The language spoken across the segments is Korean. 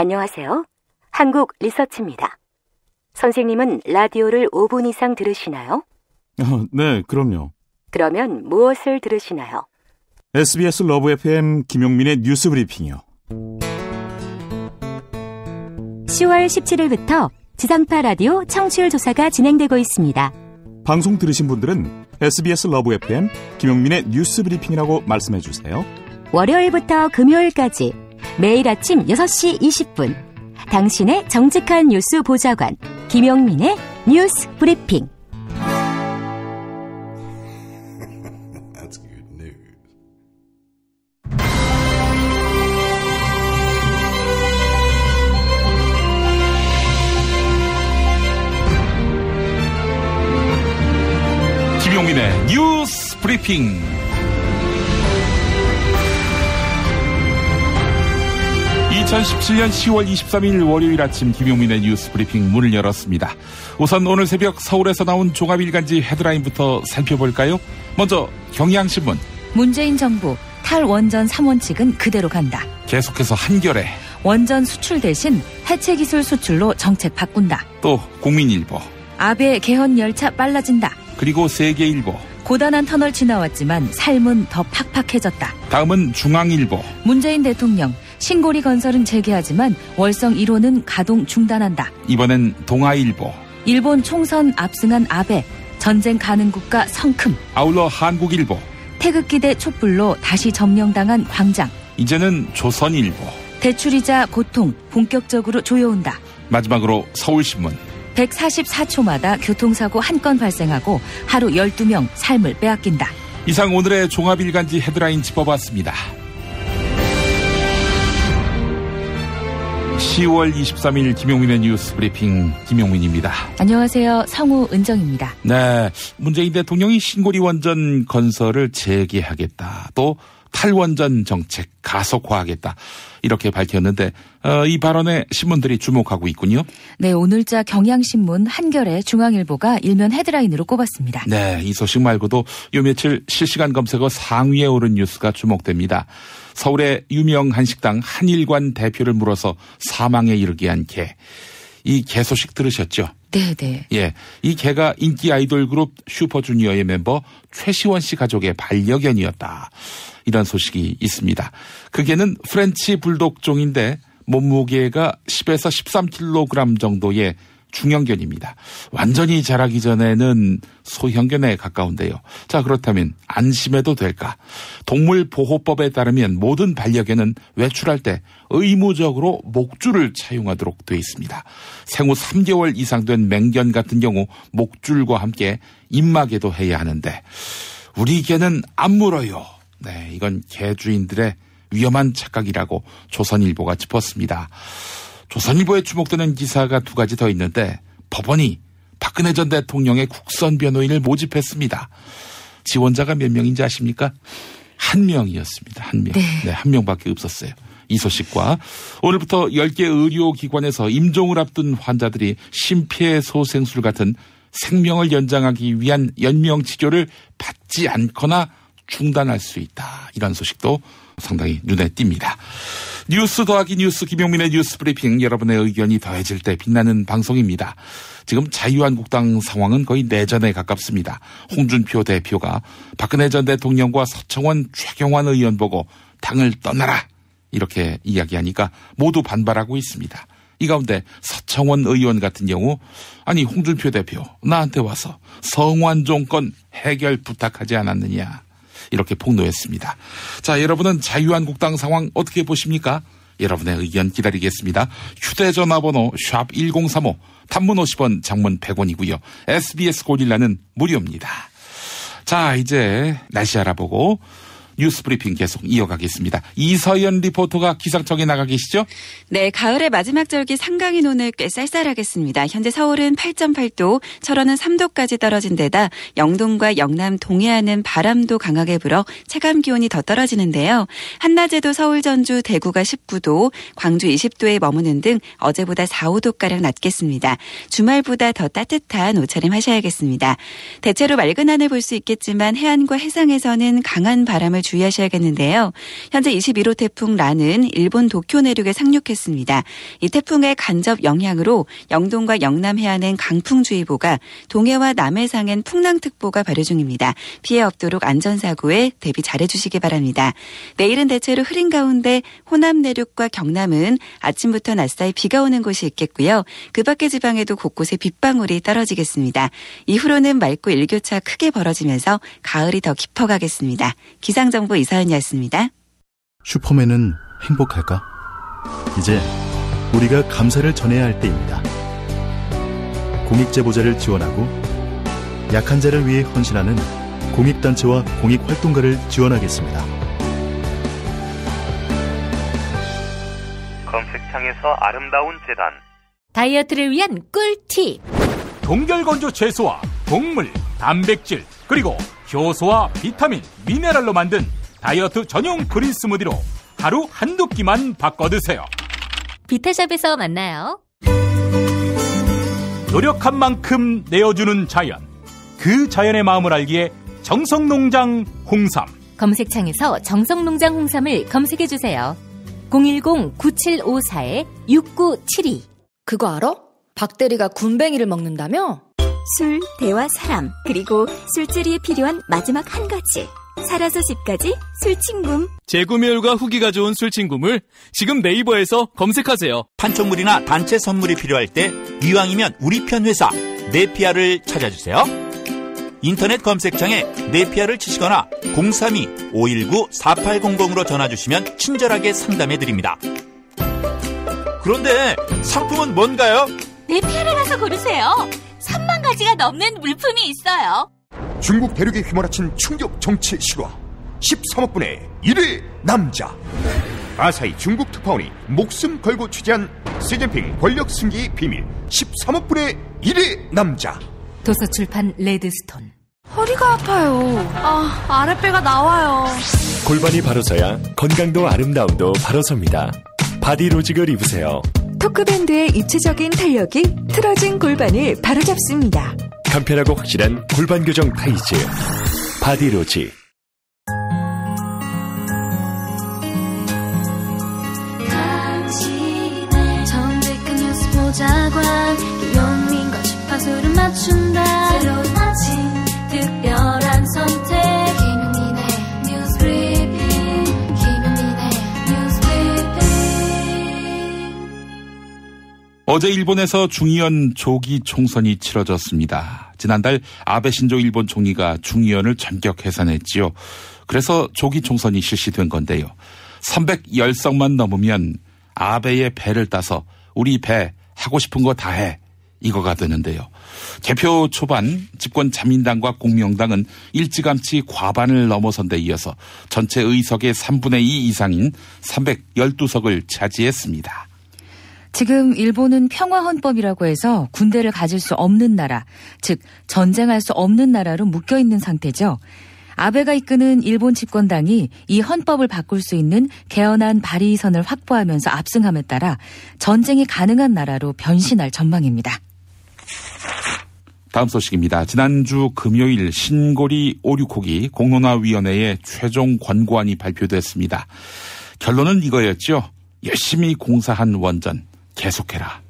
안녕하세요. 한국 리서치입니다. 선생님은 라디오를 5분 이상 들으시나요? 네, 그럼요. 그러면 무엇을 들으시나요? SBS 러브 FM 김용민의 뉴스 브리핑이요. 10월 17일부터 지상파 라디오 청취율 조사가 진행되고 있습니다. 방송 들으신 분들은 SBS 러브 FM 김용민의 뉴스 브리핑이라고 말씀해 주세요. 월요일부터 금요일까지 매일 아침 6시 20분 당신의 정직한 뉴스 보좌관 김용민의 뉴스 브리핑. That's good news. 김용민의 뉴스 브리핑. 2017년 10월 23일 월요일 아침 김용민의 뉴스 브리핑 문을 열었습니다. 우선 오늘 새벽 서울에서 나온 종합일간지 헤드라인부터 살펴볼까요? 먼저 경향신문. 문재인 정부 탈원전 3원칙은 그대로 간다. 계속해서 한겨레. 원전 수출 대신 해체기술 수출로 정책 바꾼다. 또 국민일보. 아베 개헌 열차 빨라진다. 그리고 세계일보. 고단한 터널 지나왔지만 삶은 더 팍팍해졌다. 다음은 중앙일보. 문재인 대통령 신고리 건설은 재개하지만 월성 1호는 가동 중단한다. 이번엔 동아일보. 일본 총선 압승한 아베 전쟁 가는 국가 성큼. 아울러 한국일보. 태극기대 촛불로 다시 점령당한 광장. 이제는 조선일보. 대출이자 고통 본격적으로 조여온다. 마지막으로 서울신문. 144초마다 교통사고 한 건 발생하고 하루 12명 삶을 빼앗긴다. 이상 오늘의 종합일간지 헤드라인 짚어봤습니다. 10월 23일 김용민의 뉴스 브리핑 김용민입니다. 안녕하세요. 성우 은정입니다. 네, 문재인 대통령이 신고리 원전 건설을 재개하겠다. 또 탈원전 정책 가속화하겠다. 이렇게 밝혔는데 이 발언에 신문들이 주목하고 있군요. 네, 오늘자 경향신문, 한겨레, 중앙일보가 일면 헤드라인으로 꼽았습니다. 네, 이 소식 말고도 요 며칠 실시간 검색어 상위에 오른 뉴스가 주목됩니다. 서울의 유명 한식당 한일관 대표를 물어서 사망에 이르게 한 개. 이 개 소식 들으셨죠? 네네. 예, 이 개가 인기 아이돌 그룹 슈퍼주니어의 멤버 최시원 씨 가족의 반려견이었다. 이런 소식이 있습니다. 그 개는 프렌치 불독종인데 몸무게가 10에서 13kg 정도의 중형견입니다. 완전히 자라기 전에는 소형견에 가까운데요. 자, 그렇다면 안심해도 될까? 동물보호법에 따르면 모든 반려견은 외출할 때 의무적으로 목줄을 착용하도록 되어 있습니다. 생후 3개월 이상 된 맹견 같은 경우 목줄과 함께 입마개도 해야 하는데 우리 개는 안 물어요. 네, 이건 개 주인들의 위험한 착각이라고 조선일보가 짚었습니다. 조선일보에 주목되는 기사가 두 가지 더 있는데 법원이 박근혜 전 대통령의 국선 변호인을 모집했습니다. 지원자가 몇 명인지 아십니까? 한 명이었습니다. 한 명. 네, 한 명밖에 없었어요. 이 소식과 오늘부터 10개 의료기관에서 임종을 앞둔 환자들이 심폐소생술 같은 생명을 연장하기 위한 연명치료를 받지 않거나 중단할 수 있다. 이런 소식도 상당히 눈에 띕니다. 뉴스 더하기 뉴스 김용민의 뉴스 브리핑, 여러분의 의견이 더해질 때 빛나는 방송입니다. 지금 자유한국당 상황은 거의 내전에 가깝습니다. 홍준표 대표가 박근혜 전 대통령과 서청원, 최경환 의원 보고 당을 떠나라 이렇게 이야기하니까 모두 반발하고 있습니다. 이 가운데 서청원 의원 같은 경우 아니 홍준표 대표 나한테 와서 성완종 건 해결 부탁하지 않았느냐 이렇게 폭로했습니다. 자, 여러분은 자유한국당 상황 어떻게 보십니까? 여러분의 의견 기다리겠습니다. 휴대전화번호 샵1035 단문 50원 장문 100원이고요. SBS 고릴라는 무료입니다. 자, 이제 날씨 알아보고 뉴스 브리핑 계속 이어가겠습니다. 이서연 리포터가 기상청에 나가 계시죠? 네, 가을의 마지막 절기 상강인 오늘 꽤 쌀쌀하겠습니다. 현재 서울은 8.8도, 철원은 3도까지 떨어진 데다 영동과 영남 동해안은 바람도 강하게 불어 체감 기온이 더 떨어지는데요. 한낮에도 서울, 전주, 대구가 19도, 광주 20도에 머무는 등 어제보다 4, 5도가량 낮겠습니다. 주말보다 더 따뜻한 옷차림 하셔야겠습니다. 대체로 맑은 하늘 볼 수 있겠지만 해안과 해상에서는 강한 바람을 주의하셔야겠는데요. 현재 21호 태풍 라는 일본 도쿄 내륙에 상륙했습니다. 이 태풍의 간접 영향으로 영동과 영남 해안엔 강풍주의보가, 동해와 남해상엔 풍랑특보가 발효 중입니다. 피해 없도록 안전사고에 대비 잘해주시기 바랍니다. 내일은 대체로 흐린 가운데 호남 내륙과 경남은 아침부터 낮 사이 비가 오는 곳이 있겠고요. 그 밖의 지방에도 곳곳에 빗방울이 떨어지겠습니다. 이후로는 맑고 일교차 크게 벌어지면서 가을이 더 깊어가겠습니다. 기상정보 이사은이었습니다. 슈퍼맨은 행복할까? 이제 우리가 감사를 전해야 할 때입니다. 공익제보자를 지원하고 약한 자를 위해 헌신하는 공익단체와 공익활동가를 지원하겠습니다. 검색창에서 아름다운 재단. 다이어트를 위한 꿀팁. 동결건조 채소와 곡물, 단백질, 그리고 효소와 비타민, 미네랄로 만든 다이어트 전용 그린 스무디로 하루 한두 끼만 바꿔 드세요. 비타샵에서 만나요. 노력한 만큼 내어주는 자연. 그 자연의 마음을 알기에 정성농장 홍삼. 검색창에서 정성농장 홍삼을 검색해주세요. 010-9754-6972. 그거 알아? 박대리가 군뱅이를 먹는다며? 술, 대화, 사람, 그리고 술자리에 필요한 마지막 한 가지. 살아서 집까지 술친굼. 재구매율과 후기가 좋은 술친굼을 지금 네이버에서 검색하세요. 판촉물이나 단체 선물이 필요할 때 이왕이면 우리 편 회사 네피아를 찾아주세요. 인터넷 검색창에 네피아를 치시거나 032-519-4800으로 전화주시면 친절하게 상담해드립니다. 그런데 상품은 뭔가요? 네피아를 가서 고르세요. 3만 가지가 넘는 물품이 있어요. 중국 대륙에 휘몰아친 충격 정치 실화. 13억 분의 1위 남자. 아사히 중국 특파원이 목숨 걸고 취재한 시진핑 권력 승기의 비밀. 13억 분의 1위 남자. 도서출판 레드스톤. 허리가 아파요. 아랫배가 나와요. 골반이 바로 서야 건강도 아름다움도 바로 섭니다. 바디로직을 입으세요. 토크밴드의 입체적인 탄력이 틀어진 골반을 바로잡습니다. 간편하고 확실한 골반 교정 타이즈 바디로직. 정직한 뉴스 보자관 김용민과 주파수를 맞춘다. 새로운 아침 특별한 선택 김용민의 뉴스 브리핑. 김용민의 뉴스 브리핑. 어제 일본에서 중의원 조기 총선이 치러졌습니다. 지난달 아베 신조 일본 총리가 중의원을 전격 해산했지요. 그래서 조기 총선이 실시된 건데요. 310석만 넘으면 아베의 배를 따서 우리 배 하고 싶은 거 다 해. 이거가 되는데요. 개표 초반 집권 자민당과 공명당은 일찌감치 과반을 넘어선 데 이어서 전체 의석의 3분의 2 이상인 312석을 차지했습니다. 지금 일본은 평화헌법이라고 해서 군대를 가질 수 없는 나라, 즉 전쟁할 수 없는 나라로 묶여있는 상태죠. 아베가 이끄는 일본 집권당이 이 헌법을 바꿀 수 있는 개헌안 발의선을 확보하면서 압승함에 따라 전쟁이 가능한 나라로 변신할 전망입니다. 다음 소식입니다. 지난주 금요일 신고리 오류코기 공론화위원회의 최종 권고안이 발표됐습니다. 결론은 이거였죠. 열심히 공사한 원전 계속해라.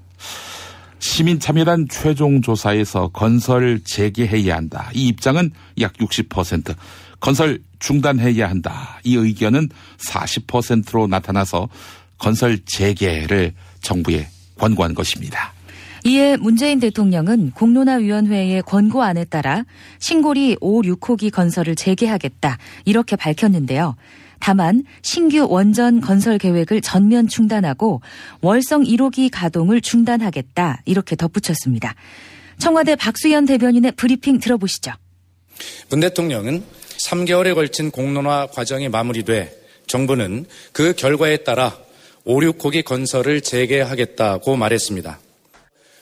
시민참여단 최종 조사에서 건설 재개해야 한다. 이 입장은 약 60%, 건설 중단해야 한다. 이 의견은 40%로 나타나서 건설 재개를 정부에 권고한 것입니다. 이에 문재인 대통령은 공론화위원회의 권고안에 따라 신고리 5, 6호기 건설을 재개하겠다. 이렇게 밝혔는데요. 다만 신규 원전 건설 계획을 전면 중단하고 월성 1호기 가동을 중단하겠다. 이렇게 덧붙였습니다. 청와대 박수현 대변인의 브리핑 들어보시죠. 문 대통령은 3개월에 걸친 공론화 과정이 마무리돼 정부는 그 결과에 따라 5, 6호기 건설을 재개하겠다고 말했습니다.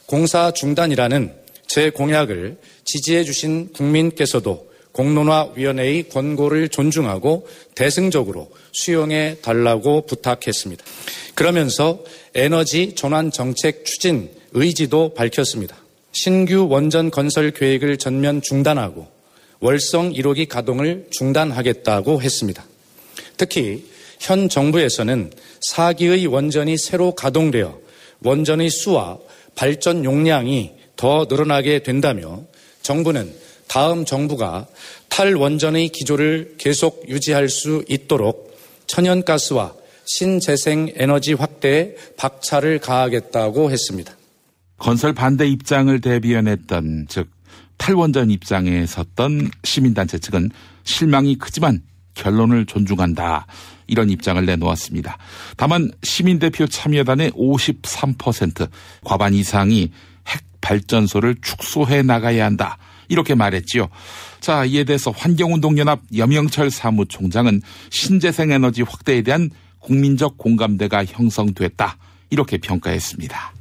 공사 중단이라는 제 공약을 지지해 주신 국민께서도 공론화위원회의 권고를 존중하고 대승적으로 수용해 달라고 부탁했습니다. 그러면서 에너지 전환 정책 추진 의지도 밝혔습니다. 신규 원전 건설 계획을 전면 중단하고 월성 1호기 가동을 중단하겠다고 했습니다. 특히 현 정부에서는 4기의 원전이 새로 가동되어 원전의 수와 발전 용량이 더 늘어나게 된다며 정부는 다음 정부가 탈원전의 기조를 계속 유지할 수 있도록 천연가스와 신재생 에너지 확대에 박차를 가하겠다고 했습니다. 건설 반대 입장을 대변했던, 즉 탈원전 입장에 섰던 시민단체 측은 실망이 크지만 결론을 존중한다, 이런 입장을 내놓았습니다. 다만 시민대표 참여단의 53%, 과반 이상이 핵발전소를 축소해 나가야 한다, 이렇게 말했지요. 자, 이에 대해서 환경운동연합 염영철 사무총장은 신재생에너지 확대에 대한 국민적 공감대가 형성됐다, 이렇게 평가했습니다.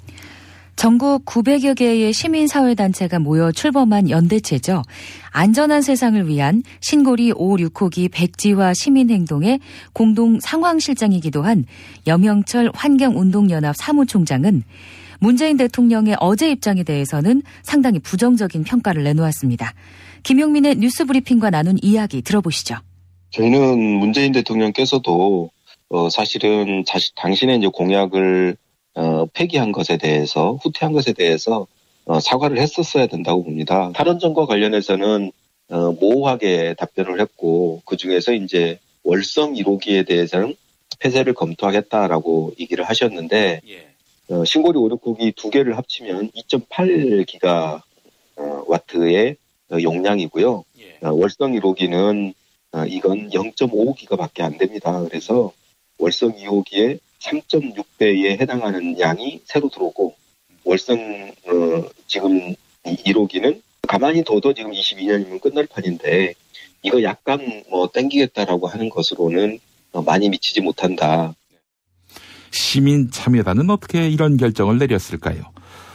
전국 900여 개의 시민사회단체가 모여 출범한 연대체죠. 안전한 세상을 위한 신고리 5-6호기 백지화 시민행동의 공동 상황실장이기도 한 염영철 환경운동연합 사무총장은 문재인 대통령의 어제 입장에 대해서는 상당히 부정적인 평가를 내놓았습니다. 김용민의 뉴스브리핑과 나눈 이야기 들어보시죠. 저희는 문재인 대통령께서도 사실은 당신의 이제 공약을 폐기한 것에 대해서, 후퇴한 것에 대해서 사과를 했었어야 된다고 봅니다. 탈원전과 관련해서는 모호하게 답변을 했고, 그중에서 이제 월성 1호기에 대해서는 폐쇄를 검토하겠다라고 얘기를 하셨는데, 신고리 5-6호기 두 개를 합치면 2.8기가와트의 용량이고요. 월성 1호기는 이건 0.5기가밖에 안 됩니다. 그래서 월성 2호기에 3.6배에 해당하는 양이 새로 들어오고, 월성 지금 1호기는 가만히 둬도 지금 22년이면 끝날 판인데, 이거 약간 땡기겠다라고 하는 것으로는 많이 미치지 못한다. 시민참여단은 어떻게 이런 결정을 내렸을까요?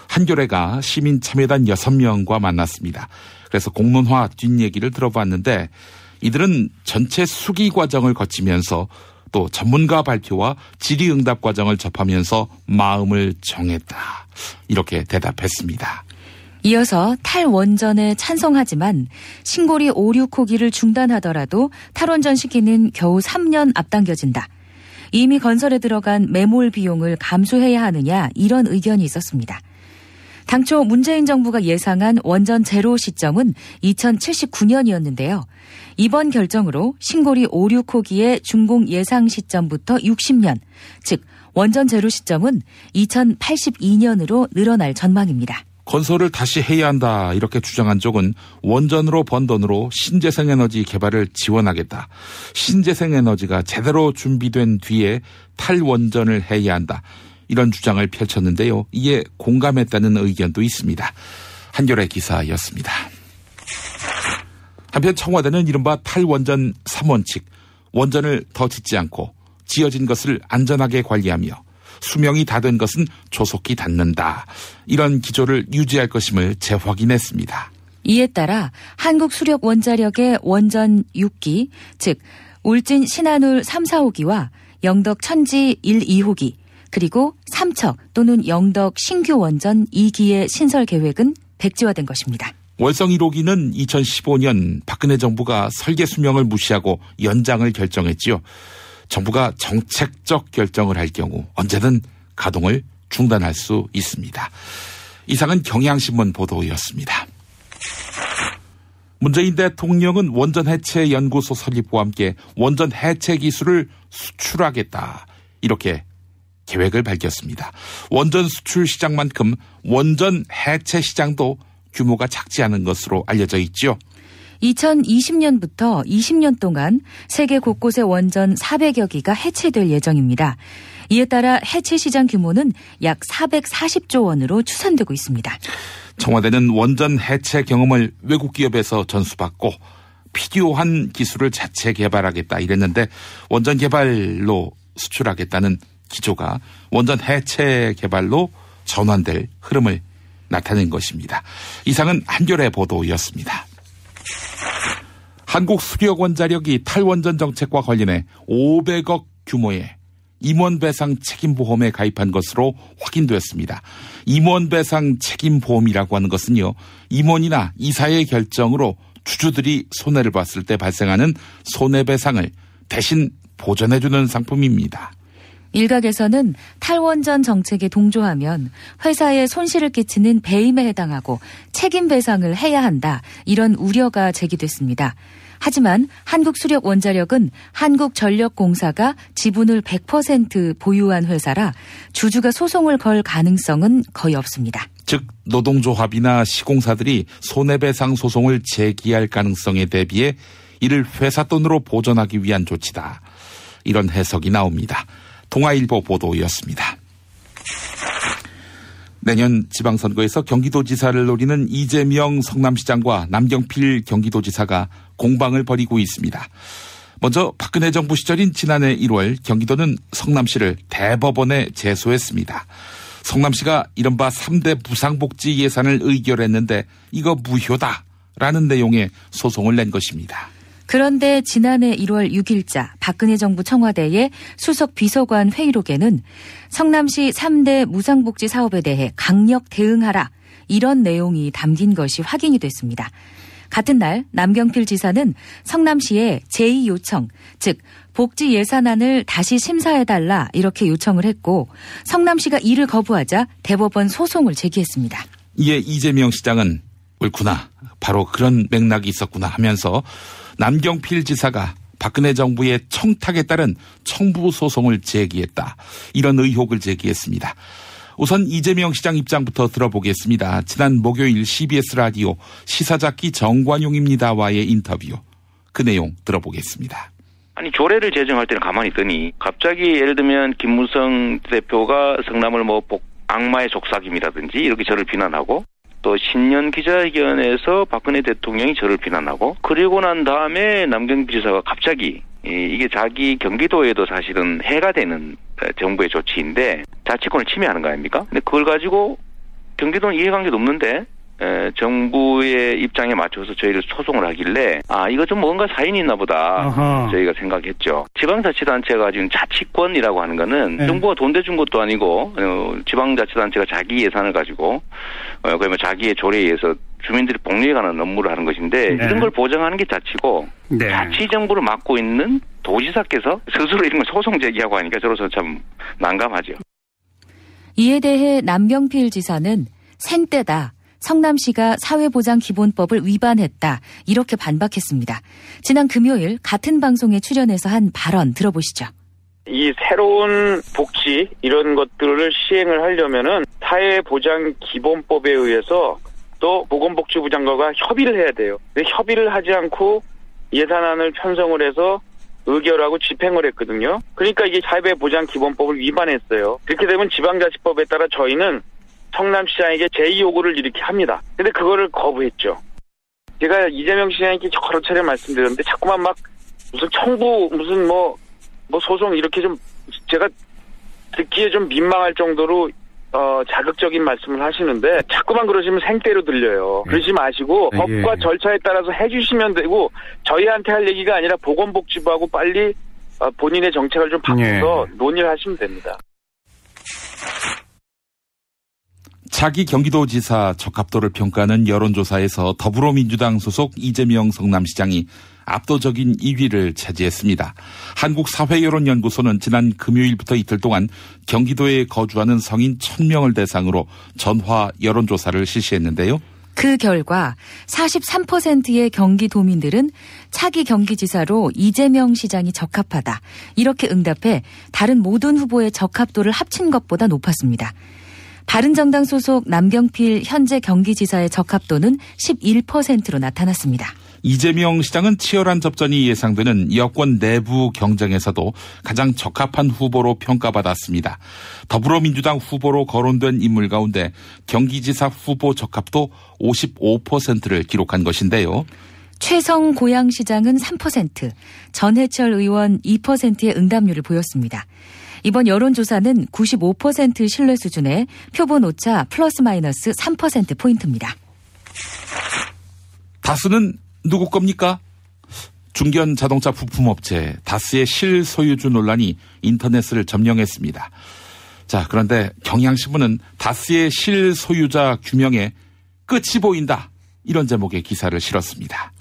한겨레가 시민참여단 6명과 만났습니다. 그래서 공론화 뒷얘기를 들어봤는데, 이들은 전체 수기 과정을 거치면서 또 전문가 발표와 질의응답 과정을 접하면서 마음을 정했다, 이렇게 대답했습니다. 이어서 탈원전에 찬성하지만 신고리 5-6호기를 중단하더라도 탈원전 시기는 겨우 3년 앞당겨진다. 이미 건설에 들어간 매몰 비용을 감수해야 하느냐, 이런 의견이 있었습니다. 당초 문재인 정부가 예상한 원전 제로 시점은 2079년이었는데요. 이번 결정으로 신고리 5-6호기의 준공 예상 시점부터 60년, 즉 원전 제로 시점은 2082년으로 늘어날 전망입니다. 건설을 다시 해야 한다, 이렇게 주장한 쪽은 원전으로 번 돈으로 신재생에너지 개발을 지원하겠다, 신재생에너지가 제대로 준비된 뒤에 탈원전을 해야 한다, 이런 주장을 펼쳤는데요. 이에 공감했다는 의견도 있습니다. 한겨레 기사였습니다. 한편 청와대는 이른바 탈원전 3원칙, 원전을 더 짓지 않고 지어진 것을 안전하게 관리하며 수명이 다 된 것은 조속히 닫는다, 이런 기조를 유지할 것임을 재확인했습니다. 이에 따라 한국수력원자력의 원전 6기, 즉 울진 신한울 3, 4호기와 영덕 천지 1, 2호기, 그리고 삼척 또는 영덕 신규 원전 2기의 신설 계획은 백지화된 것입니다. 월성 1호기는 2015년 박근혜 정부가 설계 수명을 무시하고 연장을 결정했지요. 정부가 정책적 결정을 할 경우 언제든 가동을 중단할 수 있습니다. 이상은 경향신문 보도였습니다. 문재인 대통령은 원전 해체 연구소 설립과 함께 원전 해체 기술을 수출하겠다, 이렇게 계획을 밝혔습니다. 원전 수출 시장만큼 원전 해체 시장도 규모가 작지 않은 것으로 알려져 있죠. 2020년부터 20년 동안 세계 곳곳의 원전 400여 기가 해체될 예정입니다. 이에 따라 해체 시장 규모는 약 440조 원으로 추산되고 있습니다. 청와대는 원전 해체 경험을 외국 기업에서 전수받고 필요한 기술을 자체 개발하겠다, 이랬는데 원전 개발로 수출하겠다는 기조가 원전 해체 개발로 전환될 흐름을 나타낸 것입니다. 이상은 한겨레 보도였습니다. 한국수력원자력이 탈원전 정책과 관련해 500억 규모의 임원배상 책임보험에 가입한 것으로 확인되었습니다. 임원배상 책임보험이라고 하는 것은요, 임원이나 이사의 결정으로 주주들이 손해를 봤을 때 발생하는 손해배상을 대신 보전해주는 상품입니다. 일각에서는 탈원전 정책에 동조하면 회사에 손실을 끼치는 배임에 해당하고 책임 배상을 해야 한다. 이런 우려가 제기됐습니다. 하지만 한국수력원자력은 한국전력공사가 지분을 100% 보유한 회사라 주주가 소송을 걸 가능성은 거의 없습니다. 즉 노동조합이나 시공사들이 손해배상 소송을 제기할 가능성에 대비해 이를 회사 돈으로 보전하기 위한 조치다. 이런 해석이 나옵니다. 동아일보 보도였습니다. 내년 지방선거에서 경기도지사를 노리는 이재명 성남시장과 남경필 경기도지사가 공방을 벌이고 있습니다. 먼저 박근혜 정부 시절인 지난해 1월 경기도는 성남시를 대법원에 제소했습니다. 성남시가 이른바 3대 무상복지 예산을 의결했는데 이거 무효다라는 내용의 소송을 낸 것입니다. 그런데 지난해 1월 6일자 박근혜 정부 청와대의 수석 비서관 회의록에는 성남시 3대 무상복지 사업에 대해 강력 대응하라 이런 내용이 담긴 것이 확인이 됐습니다. 같은 날 남경필 지사는 성남시에 제2 요청, 즉 복지 예산안을 다시 심사해달라 이렇게 요청을 했고 성남시가 이를 거부하자 대법원 소송을 제기했습니다. 이에 이재명 시장은 옳구나, 바로 그런 맥락이 있었구나 하면서 남경필 지사가 박근혜 정부의 청탁에 따른 청부 소송을 제기했다. 이런 의혹을 제기했습니다. 우선 이재명 시장 입장부터 들어보겠습니다. 지난 목요일 CBS 라디오 시사잡기 정관용입니다와의 인터뷰. 그 내용 들어보겠습니다. 아니 조례를 제정할 때는 가만히 있더니 갑자기 예를 들면 김무성 대표가 성남을 악마의 속삭임이라든지 이렇게 저를 비난하고 또 신년 기자회견에서 박근혜 대통령이 저를 비난하고 그리고 난 다음에 남경필 지사가 갑자기 이게 자기 경기도에도 사실은 해가 되는 정부의 조치인데 자치권을 침해하는 거 아닙니까? 근데 그걸 가지고 경기도는 이해관계도 없는데 정부의 입장에 맞춰서 저희를 소송을 하길래 이거 좀 뭔가 사인이 있나 보다 아하. 저희가 생각했죠. 지방자치단체가 가진 자치권이라고 하는 거는 정부가 돈 대준 것도 아니고 지방자치단체가 자기 예산을 가지고 그러면 자기의 조례에 의해서 주민들이 복리에 관한 업무를 하는 것인데 이런 걸 보장하는 게 자치고 자치정부를 맡고 있는 도지사께서 스스로 이런 걸 소송 제기하고 하니까 저로서 참 난감하죠. 이에 대해 남경필 지사는 생떼다. 성남시가 사회보장기본법을 위반했다. 이렇게 반박했습니다. 지난 금요일 같은 방송에 출연해서 한 발언 들어보시죠. 이 새로운 복지 이런 것들을 시행을 하려면은 사회보장기본법에 의해서 또 보건복지부 장관과 협의를 해야 돼요. 근데 협의를 하지 않고 예산안을 편성을 해서 의결하고 집행을 했거든요. 그러니까 이게 사회보장기본법을 위반했어요. 그렇게 되면 지방자치법에 따라 저희는 성남시장에게 제2 요구를 이렇게 합니다. 근데 그거를 거부했죠. 제가 이재명 시장에게 여러 차례 말씀드렸는데 자꾸만 무슨 청구 무슨 소송 이렇게 좀 제가 듣기에 좀 민망할 정도로 자극적인 말씀을 하시는데 자꾸만 그러시면 생떼로 들려요. 그러지 마시고 법과 절차에 따라서 해주시면 되고 저희한테 할 얘기가 아니라 보건복지부하고 빨리 본인의 정책을 좀 바꿔서 논의를 하시면 됩니다. 차기 경기도지사 적합도를 평가하는 여론조사에서 더불어민주당 소속 이재명 성남시장이 압도적인 2위를 차지했습니다. 한국사회여론연구소는 지난 금요일부터 이틀 동안 경기도에 거주하는 성인 1000명을 대상으로 전화 여론조사를 실시했는데요. 그 결과 43%의 경기도민들은 차기 경기지사로 이재명 시장이 적합하다. 이렇게 응답해 다른 모든 후보의 적합도를 합친 것보다 높았습니다. 바른정당 소속 남경필 현재 경기지사의 적합도는 11%로 나타났습니다. 이재명 시장은 치열한 접전이 예상되는 여권 내부 경쟁에서도 가장 적합한 후보로 평가받았습니다. 더불어민주당 후보로 거론된 인물 가운데 경기지사 후보 적합도 55%를 기록한 것인데요. 최성 고양시장은 3%, 전해철 의원 2%의 응답률을 보였습니다. 이번 여론조사는 95% 신뢰 수준의 표본 오차 플러스 마이너스 3%포인트입니다. 다스는 누구 겁니까? 중견 자동차 부품업체 다스의 실소유주 논란이 인터넷을 점령했습니다. 자, 그런데 경향신문은 다스의 실소유자 규명에 끝이 보인다. 이런 제목의 기사를 실었습니다.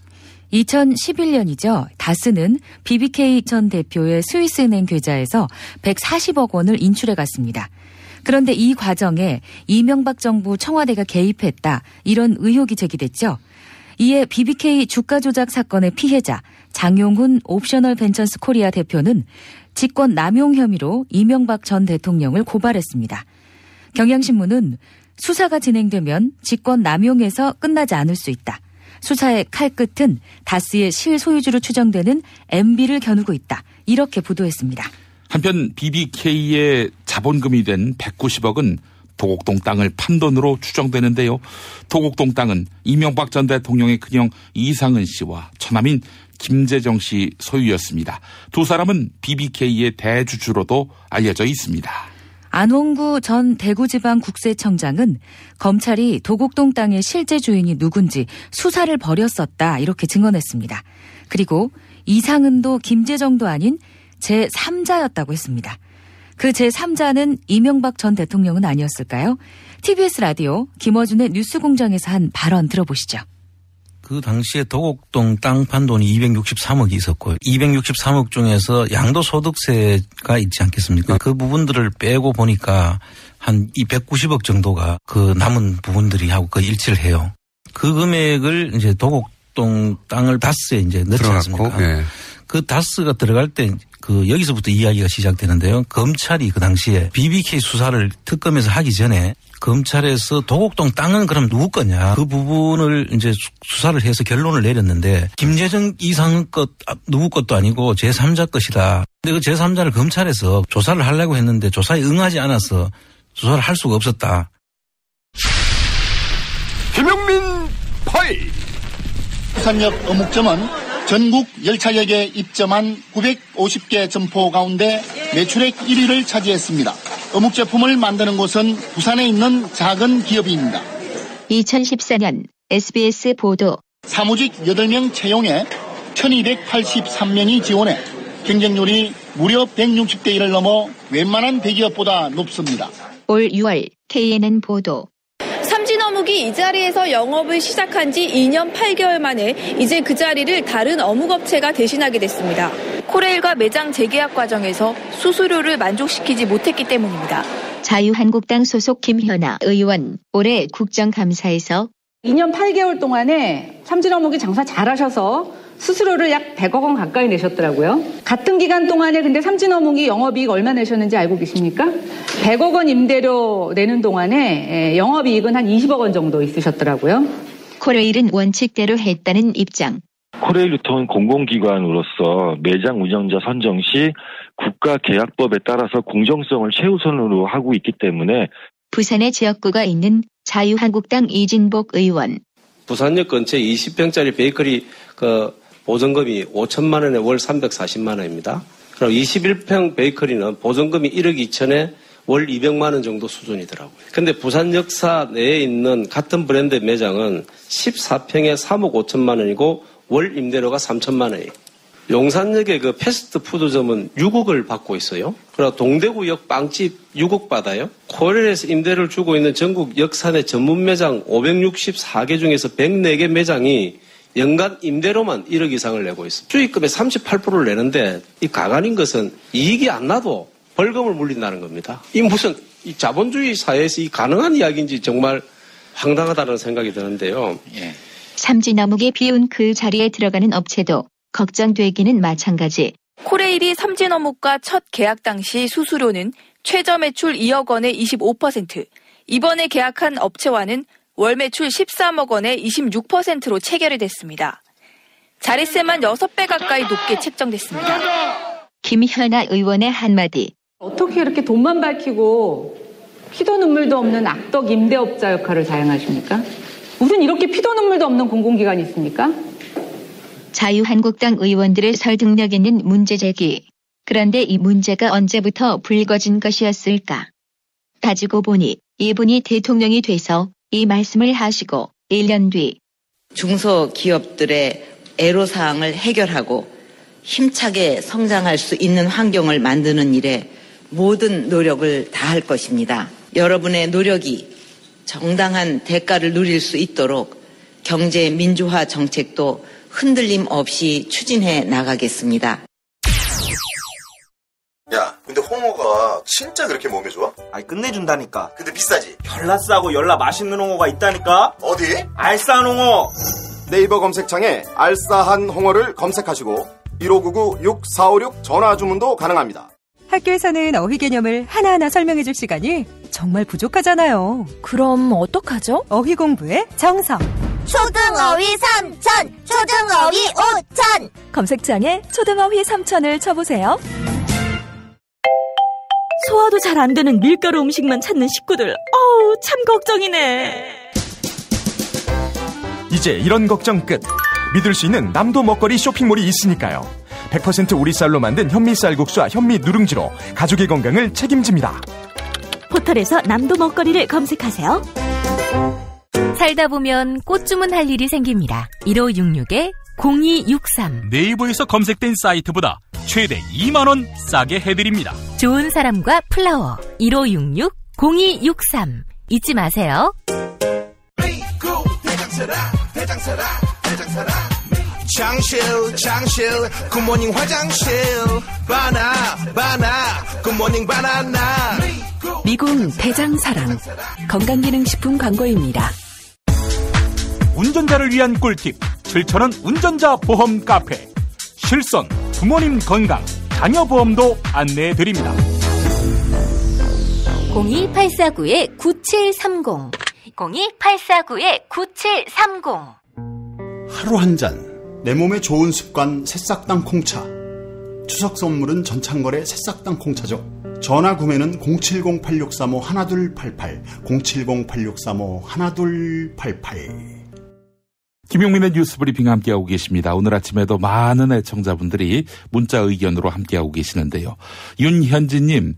2011년이죠. 다스는 BBK 전 대표의 스위스은행 계좌에서 140억 원을 인출해 갔습니다. 그런데 이 과정에 이명박 정부 청와대가 개입했다. 이런 의혹이 제기됐죠. 이에 BBK 주가 조작 사건의 피해자 장용훈 옵셔널 벤처스 코리아 대표는 직권 남용 혐의로 이명박 전 대통령을 고발했습니다. 경향신문은 수사가 진행되면 직권 남용에서 끝나지 않을 수 있다. 수사의 칼끝은 다스의 실소유주로 추정되는 MB를 겨누고 있다. 이렇게 보도했습니다. 한편 BBK의 자본금이 된 190억은 도곡동 땅을 판 돈으로 추정되는데요. 도곡동 땅은 이명박 전 대통령의 큰형 이상은 씨와 처남인 김재정 씨 소유였습니다. 두 사람은 BBK의 대주주로도 알려져 있습니다. 안홍구 전 대구지방국세청장은 검찰이 도곡동 땅의 실제 주인이 누군지 수사를 벌였었다 이렇게 증언했습니다. 그리고 이상은도 김재정도 아닌 제3자였다고 했습니다. 그 제3자는 이명박 전 대통령은 아니었을까요? TBS 라디오 김어준의 뉴스공장에서 한 발언 들어보시죠. 그 당시에 도곡동 땅 판 돈이 263억이 있었고요. 263억 중에서 양도소득세가 있지 않겠습니까? 그 부분들을 빼고 보니까 한 290억 정도가 그 남은 부분들이 하고 그 일치를 해요. 그 금액을 이제 도곡동 땅을 다스에 이제 넣지 않습니까? 네. 그 다스가 들어갈 때 그 여기서부터 이야기가 시작되는데요. 검찰이 그 당시에 BBK 수사를 특검에서 하기 전에 검찰에서 도곡동 땅은 그럼 누구 거냐 그 부분을 이제 수사를 해서 결론을 내렸는데 김재정 이상은 것 누구 것도 아니고 제3자 것이다. 근데 그 제3자를 검찰에서 조사를 하려고 했는데 조사에 응하지 않아서 조사를 할 수가 없었다. 김용민 파일. 부산역 어묵점은 전국 열차역에 입점한 950개 점포 가운데 매출액 1위를 차지했습니다. 어묵 제품을 만드는 곳은 부산에 있는 작은 기업입니다. 2014년 SBS 보도. 사무직 8명 채용에 1283명이 지원해 경쟁률이 무려 160대 1을 넘어 웬만한 대기업보다 높습니다. 올 6월 KNN 보도. 삼진어묵이 이 자리에서 영업을 시작한 지 2년 8개월 만에 이제 그 자리를 다른 어묵업체가 대신하게 됐습니다. 코레일과 매장 재계약 과정에서 수수료를 만족시키지 못했기 때문입니다. 자유한국당 소속 김현아 의원 올해 국정감사에서 2년 8개월 동안에 삼진어묵이 장사 잘하셔서 수수료를 약 100억 원 가까이 내셨더라고요. 같은 기간 동안에 근데 삼진어묵이 영업이익 얼마 내셨는지 알고 계십니까? 100억 원 임대료 내는 동안에 영업이익은 한 20억 원 정도 있으셨더라고요. 코레일은 원칙대로 했다는 입장. 코레일유통은 공공기관으로서 매장 운영자 선정 시 국가계약법에 따라서 공정성을 최우선으로 하고 있기 때문에 부산에 지역구가 있는 자유한국당 이진복 의원. 부산역 근처에 20평짜리 베이커리 보증금이 5천만 원에 월 340만 원입니다. 그럼 21평 베이커리는 보증금이 1억 2천에 월 200만 원 정도 수준이더라고요. 근데 부산역사 내에 있는 같은 브랜드 매장은 14평에 3억 5천만 원이고 월 임대료가 3천만 원이에요. 용산역의 그 패스트푸드점은 6억을 받고 있어요. 그리고 동대구역 빵집 6억 받아요. 코레일에서 임대를 주고 있는 전국 역사내 전문 매장 564개 중에서 104개 매장이 연간 임대료만 1억 이상을 내고 있습니다. 수익금의 38%를 내는데 이 가관인 것은 이익이 안 나도 벌금을 물린다는 겁니다. 이 무슨 이 자본주의 사회에서 이 가능한 이야기인지 정말 황당하다는 생각이 드는데요. 예. 삼진어묵이 비운 그 자리에 들어가는 업체도 걱정되기는 마찬가지. 코레일이 삼진어묵과 첫 계약 당시 수수료는 최저 매출 2억 원의 25%, 이번에 계약한 업체와는 월 매출 13억 원의 26%로 체결이 됐습니다. 자릿세만 6배 가까이 높게 책정됐습니다. 김현아 의원의 한마디. 어떻게 이렇게 돈만 밝히고 피도 눈물도 없는 악덕 임대업자 역할을 자행하십니까? 무슨 이렇게 피도 눈물도 없는 공공기관이 있습니까? 자유한국당 의원들의 설득력 있는 문제 제기. 그런데 이 문제가 언제부터 불거진 것이었을까? 따지고 보니 이분이 대통령이 돼서 이 말씀을 하시고 1년 뒤 중소기업들의 애로사항을 해결하고 힘차게 성장할 수 있는 환경을 만드는 일에 모든 노력을 다할 것입니다. 여러분의 노력이 정당한 대가를 누릴 수 있도록 경제 민주화 정책도 흔들림 없이 추진해 나가겠습니다. 야, 근데 홍어가 진짜 그렇게 몸에 좋아? 아니, 끝내준다니까. 근데 비싸지? 별나 싸고 열나 맛있는 홍어가 있다니까. 어디? 알싸한 홍어. 네이버 검색창에 알싸한 홍어를 검색하시고 1599-6456 전화 주문도 가능합니다. 학교에서는 어휘 개념을 하나하나 설명해줄 시간이 정말 부족하잖아요. 그럼 어떡하죠? 어휘 공부의 정성. 초등어휘 3천, 초등어휘 5천. 검색창에 초등어휘 3천을 쳐보세요. 소화도 잘 안 되는 밀가루 음식만 찾는 식구들. 참 걱정이네. 이제 이런 걱정 끝. 믿을 수 있는 남도 먹거리 쇼핑몰이 있으니까요. 100% 우리쌀로 만든 현미 쌀국수와 현미 누룽지로 가족의 건강을 책임집니다. 포털에서 남도 먹거리를 검색하세요. 살다 보면 꽃 주문할 일이 생깁니다. 1566-0263. 네이버에서 검색된 사이트보다 최대 2만원 싸게 해드립니다. 좋은 사람과 플라워. 1566-0263. 잊지 마세요. 장실 굿모닝 화장실 바나 굿모닝 바나나. 미궁 대장사랑 건강기능식품 광고입니다. 운전자를 위한 꿀팁 7,000원 운전자 보험 카페. 실손, 부모님 건강, 자녀 보험도 안내해드립니다. 02849-9730 02849-9730. 하루 한 잔 내 몸에 좋은 습관 새싹당 콩차. 추석 선물은 전창걸의 새싹당 콩차죠. 전화 구매는 070-8635-1288 070-8635-1288. 김용민의 뉴스브리핑 함께하고 계십니다. 오늘 아침에도 많은 애청자분들이 문자 의견으로 함께하고 계시는데요. 윤현진님,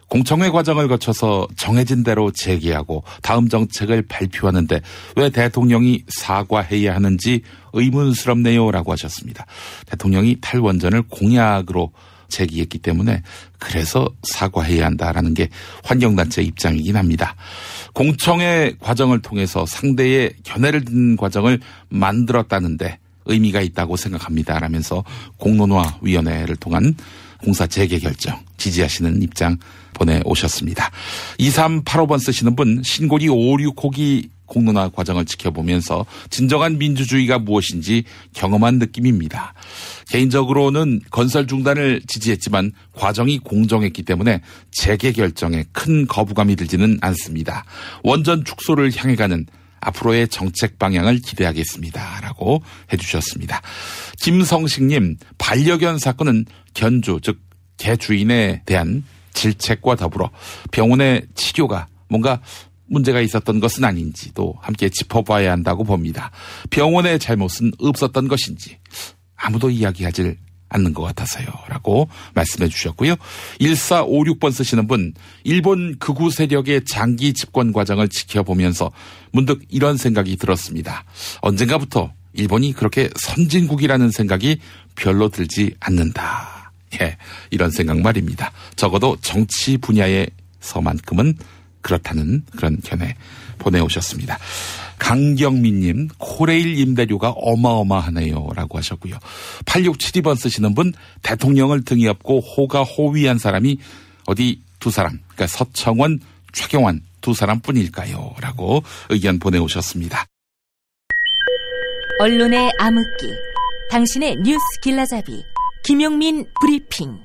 공청회 과정을 거쳐서 정해진 대로 재개하고 다음 정책을 발표하는데 왜 대통령이 사과해야 하는지 의문스럽네요 라고 하셨습니다. 대통령이 탈원전을 공약으로 제기했기 때문에 그래서 사과해야 한다라는 게 환경단체 입장이긴 합니다. 공청회 과정을 통해서 상대의 견해를 듣는 과정을 만들었다는데 의미가 있다고 생각합니다 라면서 공론화위원회를 통한 공사 재개 결정 지지하시는 입장 보내오셨습니다. 2385번 쓰시는 분, 신고리 569기 공론화 과정을 지켜보면서 진정한 민주주의가 무엇인지 경험한 느낌입니다. 개인적으로는 건설 중단을 지지했지만 과정이 공정했기 때문에 재개 결정에 큰 거부감이 들지는 않습니다. 원전 축소를 향해 가는 앞으로의 정책 방향을 기대하겠습니다 라고 해주셨습니다. 김성식님, 반려견 사건은 견주, 즉 개주인에 대한 질책과 더불어 병원의 치료가 뭔가 문제가 있었던 것은 아닌지도 함께 짚어봐야 한다고 봅니다. 병원의 잘못은 없었던 것인지 아무도 이야기하질 않는 것 같아서요 라고 말씀해 주셨고요. 1456번 쓰시는 분, 일본 극우 세력의 장기 집권 과정을 지켜보면서 문득 이런 생각이 들었습니다. 언젠가부터 일본이 그렇게 선진국이라는 생각이 별로 들지 않는다. 예, 이런 생각 말입니다. 적어도 정치 분야에서만큼은 그렇다는 그런 견해 보내오셨습니다. 강경민님, 코레일 임대료가 어마어마하네요 라고 하셨고요. 8672번 쓰시는 분, 대통령을 등에 업고 호가호위한 사람이 어디 두 사람, 그러니까 서청원, 최경환 두 사람뿐일까요 라고 의견 보내오셨습니다. 언론의 암흑기, 당신의 뉴스 길라잡이, 김용민 브리핑.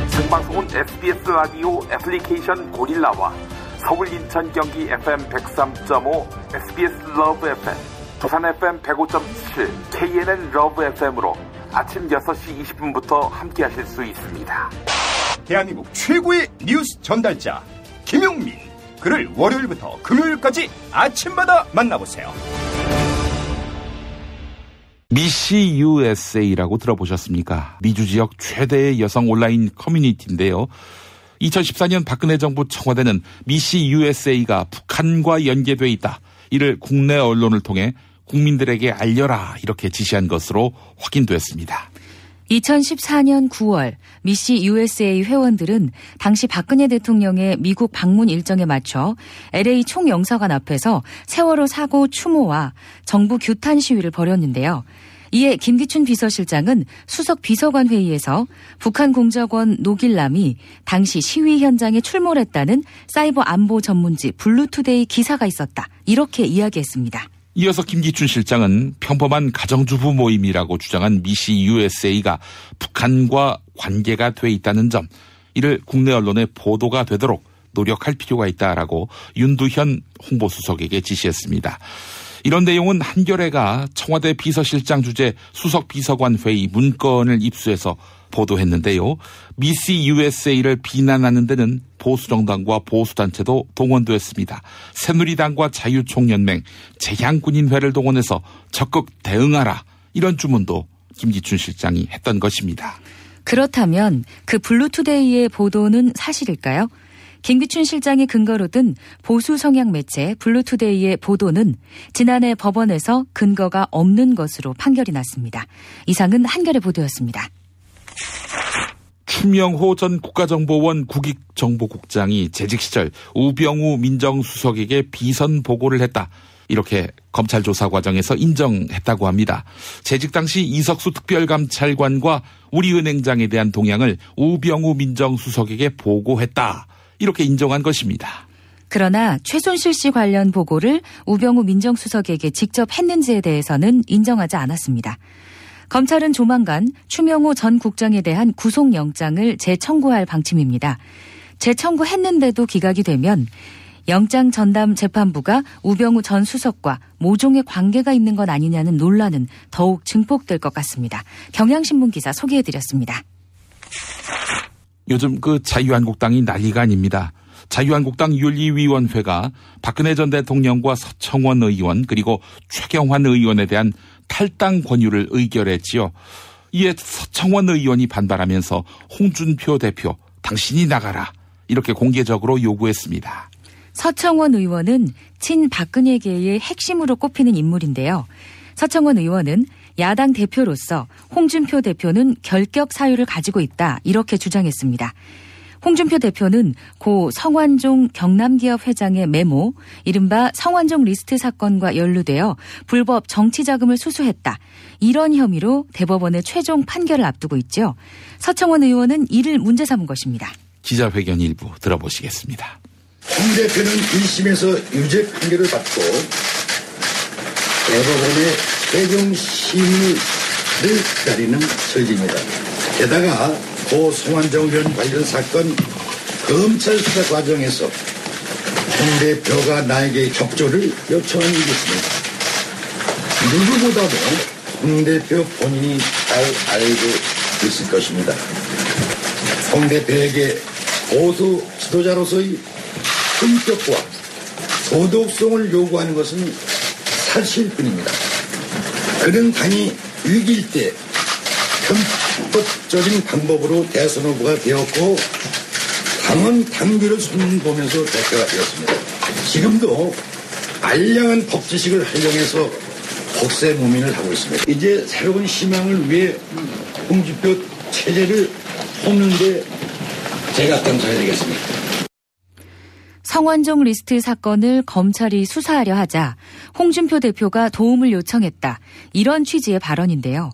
생방송은 SBS 라디오 애플리케이션 고릴라와 서울, 인천, 경기 FM 103.5 SBS 러브 FM, 부산 FM 105.7 KNN 러브 FM으로 아침 6시 20분부터 함께하실 수 있습니다. 대한민국 최고의 뉴스 전달자 김용민. 그를 월요일부터 금요일까지 아침마다 만나보세요. 미시 USA라고 들어보셨습니까? 미주 지역 최대의 여성 온라인 커뮤니티인데요. 2014년 박근혜 정부 청와대는 미시 USA가 북한과 연계돼 있다. 이를 국내 언론을 통해 국민들에게 알려라 이렇게 지시한 것으로 확인됐습니다. 2014년 9월 미시 USA 회원들은 당시 박근혜 대통령의 미국 방문 일정에 맞춰 LA 총영사관 앞에서 세월호 사고 추모와 정부 규탄 시위를 벌였는데요. 이에 김기춘 비서실장은 수석 비서관 회의에서 북한 공작원 노길남이 당시 시위 현장에 출몰했다는 사이버 안보 전문지 블루투데이 기사가 있었다. 이렇게 이야기했습니다. 이어서 김기춘 실장은 평범한 가정주부 모임이라고 주장한 미시 USA가 북한과 관계가 돼 있다는 점, 이를 국내 언론에 보도가 되도록 노력할 필요가 있다라고 윤두현 홍보수석에게 지시했습니다. 이런 내용은 한겨레가 청와대 비서실장 주재 수석비서관 회의 문건을 입수해서 보도했는데요. 미시 USA를 비난하는 데는 보수정당과 보수단체도 동원됐습니다. 새누리당과 자유총연맹, 재향군인회를 동원해서 적극 대응하라, 이런 주문도 김기춘 실장이 했던 것입니다. 그렇다면 그 블루투데이의 보도는 사실일까요? 김기춘 실장이 근거로 든 보수 성향 매체 블루투데이의 보도는 지난해 법원에서 근거가 없는 것으로 판결이 났습니다. 이상은 한겨레 보도였습니다. 추명호 전 국가정보원 국익정보국장이 재직 시절 우병우 민정수석에게 비선 보고를 했다, 이렇게 검찰 조사 과정에서 인정했다고 합니다. 재직 당시 이석수 특별감찰관과 우리은행장에 대한 동향을 우병우 민정수석에게 보고했다, 이렇게 인정한 것입니다. 그러나 최순실 씨 관련 보고를 우병우 민정수석에게 직접 했는지에 대해서는 인정하지 않았습니다. 검찰은 조만간 추명호 전 국장에 대한 구속영장을 재청구할 방침입니다. 재청구했는데도 기각이 되면 영장 전담 재판부가 우병우 전 수석과 모종의 관계가 있는 건 아니냐는 논란은 더욱 증폭될 것 같습니다. 경향신문 기사 소개해드렸습니다. 요즘 자유한국당이 난리가 아닙니다. 자유한국당 윤리위원회가 박근혜 전 대통령과 서청원 의원 그리고 최경환 의원에 대한 탈당 권유를 의결했지요. 이에 서청원 의원이 반발하면서 홍준표 대표, 당신이 나가라, 이렇게 공개적으로 요구했습니다. 서청원 의원은 친박근혜계의 핵심으로 꼽히는 인물인데요. 서청원 의원은 야당 대표로서 홍준표 대표는 결격 사유를 가지고 있다, 이렇게 주장했습니다. 홍준표 대표는 고 성완종 경남기업 회장의 메모, 이른바 성완종 리스트 사건과 연루되어 불법 정치자금을 수수했다, 이런 혐의로 대법원의 최종 판결을 앞두고 있죠. 서청원 의원은 이를 문제 삼은 것입니다. 기자회견 일부 들어보시겠습니다. 홍 대표는 1심에서 유죄 판결을 받고 대법원의 최종 심의를 기다리는 처지입니다. 게다가 고 성완종 의원 관련 사건 검찰 수사 과정에서 홍 대표가 나에게 협조를 요청한 일이 있습니다. 누구보다도 홍 대표 본인이 잘 알고 있을 것입니다. 홍 대표에게 보수 지도자로서의 품격과 도덕성을 요구하는 것은 사실뿐입니다. 그는 당이 위기일 때 편법적인 방법으로 대선 후보가 되었고 당은 당규를 손보면서 대표가 되었습니다. 지금도 알량한 법지식을 활용해서 복세 무민을 하고 있습니다. 이제 새로운 희망을 위해 홍준표 체제를 뽑는데 제가 감사해야 되겠습니다. 성완종 리스트 사건을 검찰이 수사하려 하자 홍준표 대표가 도움을 요청했다, 이런 취지의 발언인데요.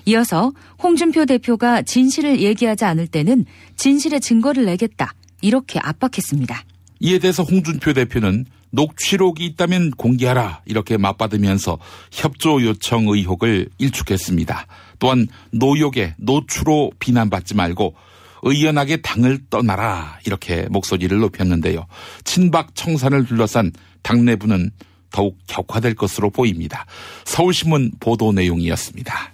이어서 홍준표 대표가 진실을 얘기하지 않을 때는 진실의 증거를 내겠다, 이렇게 압박했습니다. 이에 대해서 홍준표 대표는 녹취록이 있다면 공개하라, 이렇게 맞받으면서 협조 요청 의혹을 일축했습니다. 또한 노욕에 노추로 비난받지 말고 의연하게 당을 떠나라, 이렇게 목소리를 높였는데요. 친박 청산을 둘러싼 당내부는 더욱 격화될 것으로 보입니다. 서울신문 보도 내용이었습니다.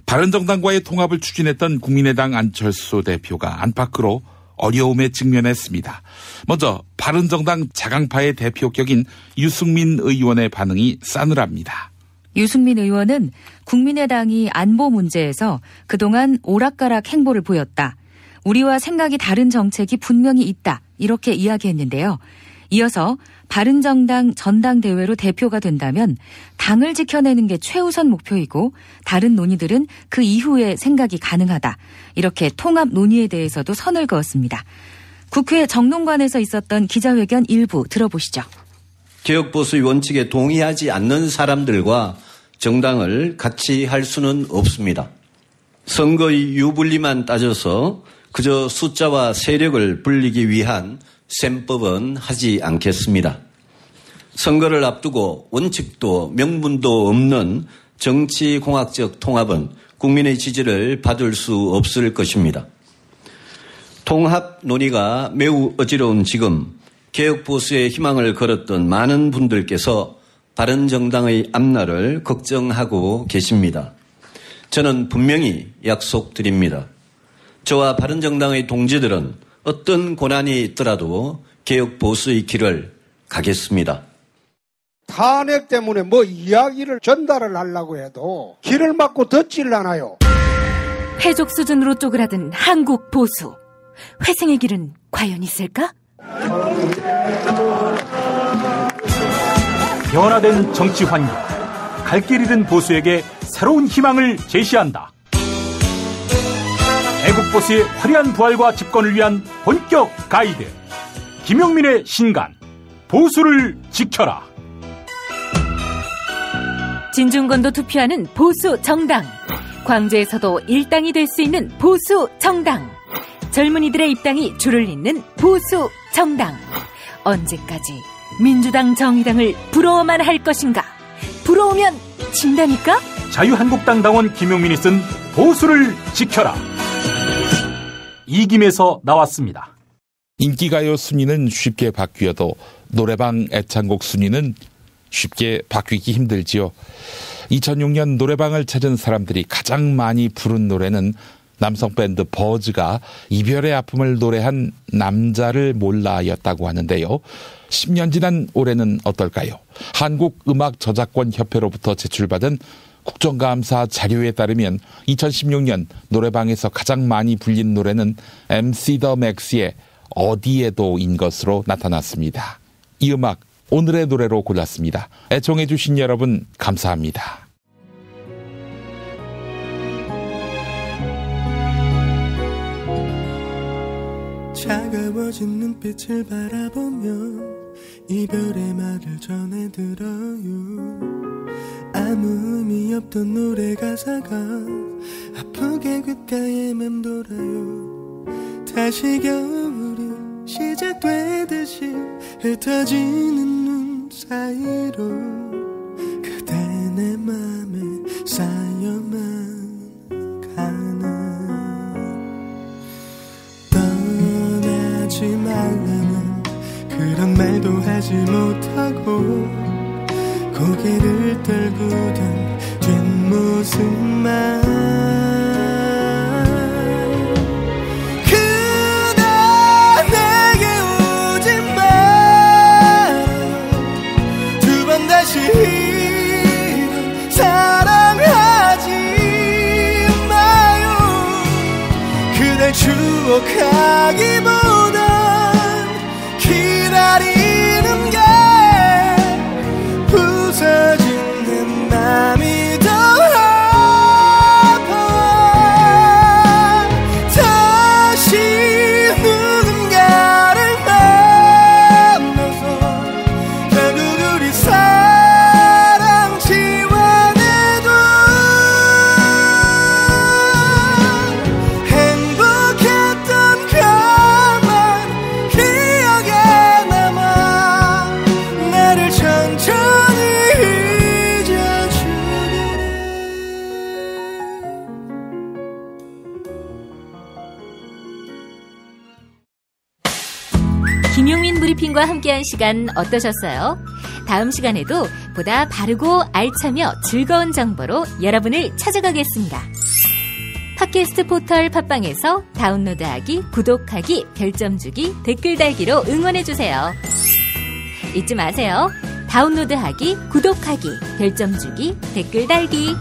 바른정당과의 통합을 추진했던 국민의당 안철수 대표가 안팎으로 어려움에 직면했습니다. 먼저 바른정당 자강파의 대표격인 유승민 의원의 반응이 싸늘합니다. 유승민 의원은 국민의당이 안보 문제에서 그동안 오락가락 행보를 보였다, 우리와 생각이 다른 정책이 분명히 있다, 이렇게 이야기했는데요. 이어서 바른정당 전당대회로 대표가 된다면 당을 지켜내는 게 최우선 목표이고 다른 논의들은 그 이후에 생각이 가능하다. 이렇게 통합 논의에 대해서도 선을 그었습니다. 국회 정론관에서 있었던 기자회견 일부 들어보시죠. 개혁보수의 원칙에 동의하지 않는 사람들과 정당을 같이 할 수는 없습니다. 선거의 유불리만 따져서 그저 숫자와 세력을 불리기 위한 셈법은 하지 않겠습니다. 선거를 앞두고 원칙도 명분도 없는 정치공학적 통합은 국민의 지지를 받을 수 없을 것입니다. 통합 논의가 매우 어지러운 지금 개혁보수의 희망을 걸었던 많은 분들께서 바른정당의 앞날을 걱정하고 계십니다. 저는 분명히 약속드립니다. 저와 바른정당의 동지들은 어떤 고난이 있더라도 개혁보수의 길을 가겠습니다. 탄핵 때문에 이야기를 전달을 하려고 해도 길을 막고 듣질 않아요. 회족 수준으로 쪼그라든 한국 보수. 회생의 길은 과연 있을까? 변화된 정치 환경, 갈 길 잃은 보수에게 새로운 희망을 제시한다. 애국보수의 화려한 부활과 집권을 위한 본격 가이드, 김용민의 신간, 보수를 지켜라. 진중권도 투표하는 보수 정당, 광주에서도 일당이 될 수 있는 보수 정당, 젊은이들의 입당이 줄을 잇는 보수 정당. 언제까지 민주당 정의당을 부러워만 할 것인가? 부러우면 진다니까? 자유한국당 당원 김용민이 쓴 보수를 지켜라. 이김에서 나왔습니다. 인기가요 순위는 쉽게 바뀌어도 노래방 애창곡 순위는 쉽게 바뀌기 힘들지요. 2006년 노래방을 찾은 사람들이 가장 많이 부른 노래는 남성 밴드 버즈가 이별의 아픔을 노래한 남자를 몰라였다고 하는데요. 10년 지난 올해는 어떨까요? 한국음악저작권협회로부터 제출받은 국정감사 자료에 따르면 2016년 노래방에서 가장 많이 불린 노래는 MC 더 맥스의 어디에도인 것으로 나타났습니다. 이 음악 오늘의 노래로 골랐습니다. 애청해 주신 여러분 감사합니다. 차가워진 눈빛을 바라보며 이별의 말을 전해들어요. 아무 의미 없던 노래 가사가 아프게 귓가에 맴돌아요. 다시 겨울이 시작되듯이 흩어지는 눈 사이로 그대 내 맘에 쌓여만 가는. 떠나지 말라는 그런 말도 하지 못하고 고개를 떨구던 뒷모습만. 그대 내게 오지 마요. 두 번 다시 이런 사랑하지 마요. 그댈 추억하기보단 기다리는 게 부서진 내 맘이 더 아파. 다시 누군가를 만나서 결국 우리 사랑 지워내도 행복했던 것만 기억에 남아 나를 천천히 김용민 브리핑과 함께한 시간 어떠셨어요? 다음 시간에도 보다 바르고 알차며 즐거운 정보로 여러분을 찾아가겠습니다. 팟캐스트 포털 팟빵에서 다운로드하기, 구독하기, 별점 주기, 댓글 달기로 응원해주세요. 잊지 마세요. 다운로드하기, 구독하기, 별점 주기, 댓글 달기.